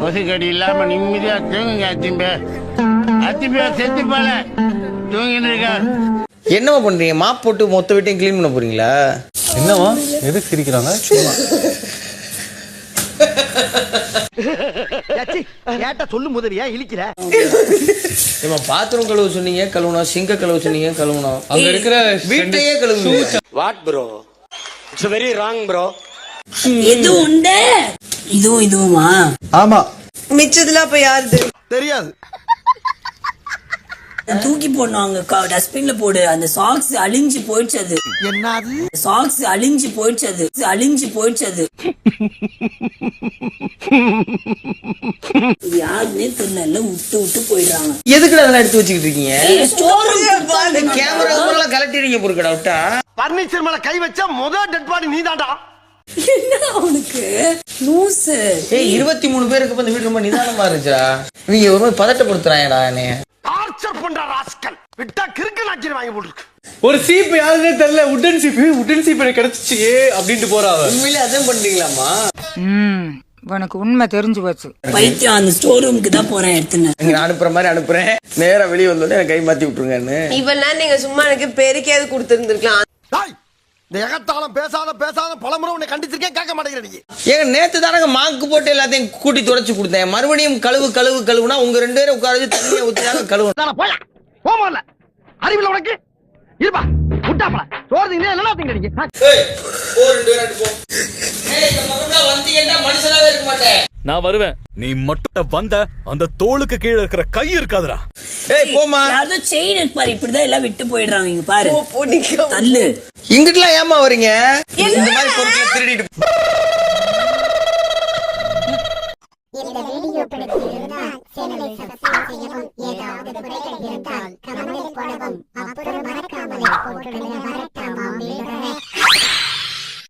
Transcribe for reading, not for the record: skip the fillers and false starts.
கொசுக்கடி இல்லாம நிம்மதியா தூங்குங்க அத்திம்பே. அத்திம்பே செத்து போல தூங்கின்னு இருக்கா. என்னவா பண்றீங்க? மாப் போட்டு மொத்த வீட்டையும் க்ளீன் பண்ண போறீங்களா? என்னவா எதுக்கு சிரிக்கிறாங்க? சொல்லும் முதலியா இழிக்கிற. பாத்ரூம் கழுவு சொன்னீங்க கழுவணும், சிங்க கழுவு சொன்னீங்க கழுவணும், அங்க இருக்கிற வீட்டையே கழுவுங்க. What bro, it's very wrong bro. இது உண்டு இதுவுமா? ஆமா. மிச்சதுல அப்ப யாருது தெரியாது. தூக்கி போடணும், அங்க டஸ்ட்பின்ல போடு. அந்த சாக்ஸ் அழிஞ்சு போயிடுச்சு. அது என்னது? சாக்ஸ் அழிஞ்சு போயிடுச்சு. அது யாருன்னே தெரியல, விட்டு போயிடுறாங்க. எதுக்குடா அதெல்லாம் எடுத்து வச்சுக்கிட்டு இருக்கீங்க? கேமரா ஸ்டோர் கலட்டிடுங்க பொறுக்கடா விட்டா. பர்னிச்சர் மேல கை வச்சா முதல் டெட் பாடி நீதான்டா. என்ன அவனுக்கு லூசு? 23 பேருக்கு இந்த வீடு ரொம்ப நிதானமா இருந்துச்சா? நீங்க ஒரு மாதிரி பதட்டப்படுத்துறாங்கடா என்னைய. டார்ச்சர் பண்ற ராஸ்கல். விட்டா கிறுக்கு நாச்சி வாங்கி போட்டுருக்கு. ஒரு சீப் யாருன்னே தெரியல, உடன் சீப் எனக்கு கிடைச்சிச்சு அப்படின்ட்டு போறாங்க. உண்மையிலே அதான் பண்றீங்களாமா? உனக்கு உண்மை தெரிஞ்சு போச்சு. பைத்தியம், அந்த ஸ்டோர் ரூமுக்கு தான் போறேன் எடுத்துன்னு. நீங்க அனுப்புற மாதிரி அனுப்புறேன், நேரா வெளியே வந்தோடனே கை மாத்தி விட்டுருங்கன்னு. இவெல்லாம் நீங்க சும்மா எனக்கு பெருக்கியாவது கொடுத்துருந்துருக்கலாம். இந்த எகத்தாலும் பேசாத பலமுறை உன்னை கண்டிச்சிருக்கேன், கேட்க மாட்டேங்கிற நீ. ஏங்க நேத்து தானங்க மாக்கு போட்டு எல்லாத்தையும் கூட்டி தொடச்சு கொடுத்தேன். மறுபடியும் கழுவுனா உங்க 2 பேரும் உட்கார வச்சு தண்ணியை ஊத்திதாங்க கழுவணும். போல அறிவில்லை உனக்கு. இருப்பா விட்டாப்பா சோறுங்க என்ன திங்க. மனுஷனாவே இருக்க மாட்டேன். நான் வருவேன். நீ மட்டும் வந்த அந்த தோளுக்கு கீழே இருக்கிற கை இருக்காதுடா. ஏய் போமா. யாரோ செயின் இருக்கு பாரு, இப்படிதான் எல்லாம் விட்டு போயிடுறாங்க. இங்க பாரு தள்ளு. இங்கிட்டுலாம் ஏமா வரீங்க? இந்த மாதிரி பொருட்களை திருடிட்டு. இந்த வீடியோ பிடிச்சிருந்தால் சேனலை சப்ஸ்கிரைப் செய்யவும், ஏதாவது குறைகள் இருந்தால் கமெண்ட் போடவும், அப்புறம் மறக்காமலே போட்டுடுங்க.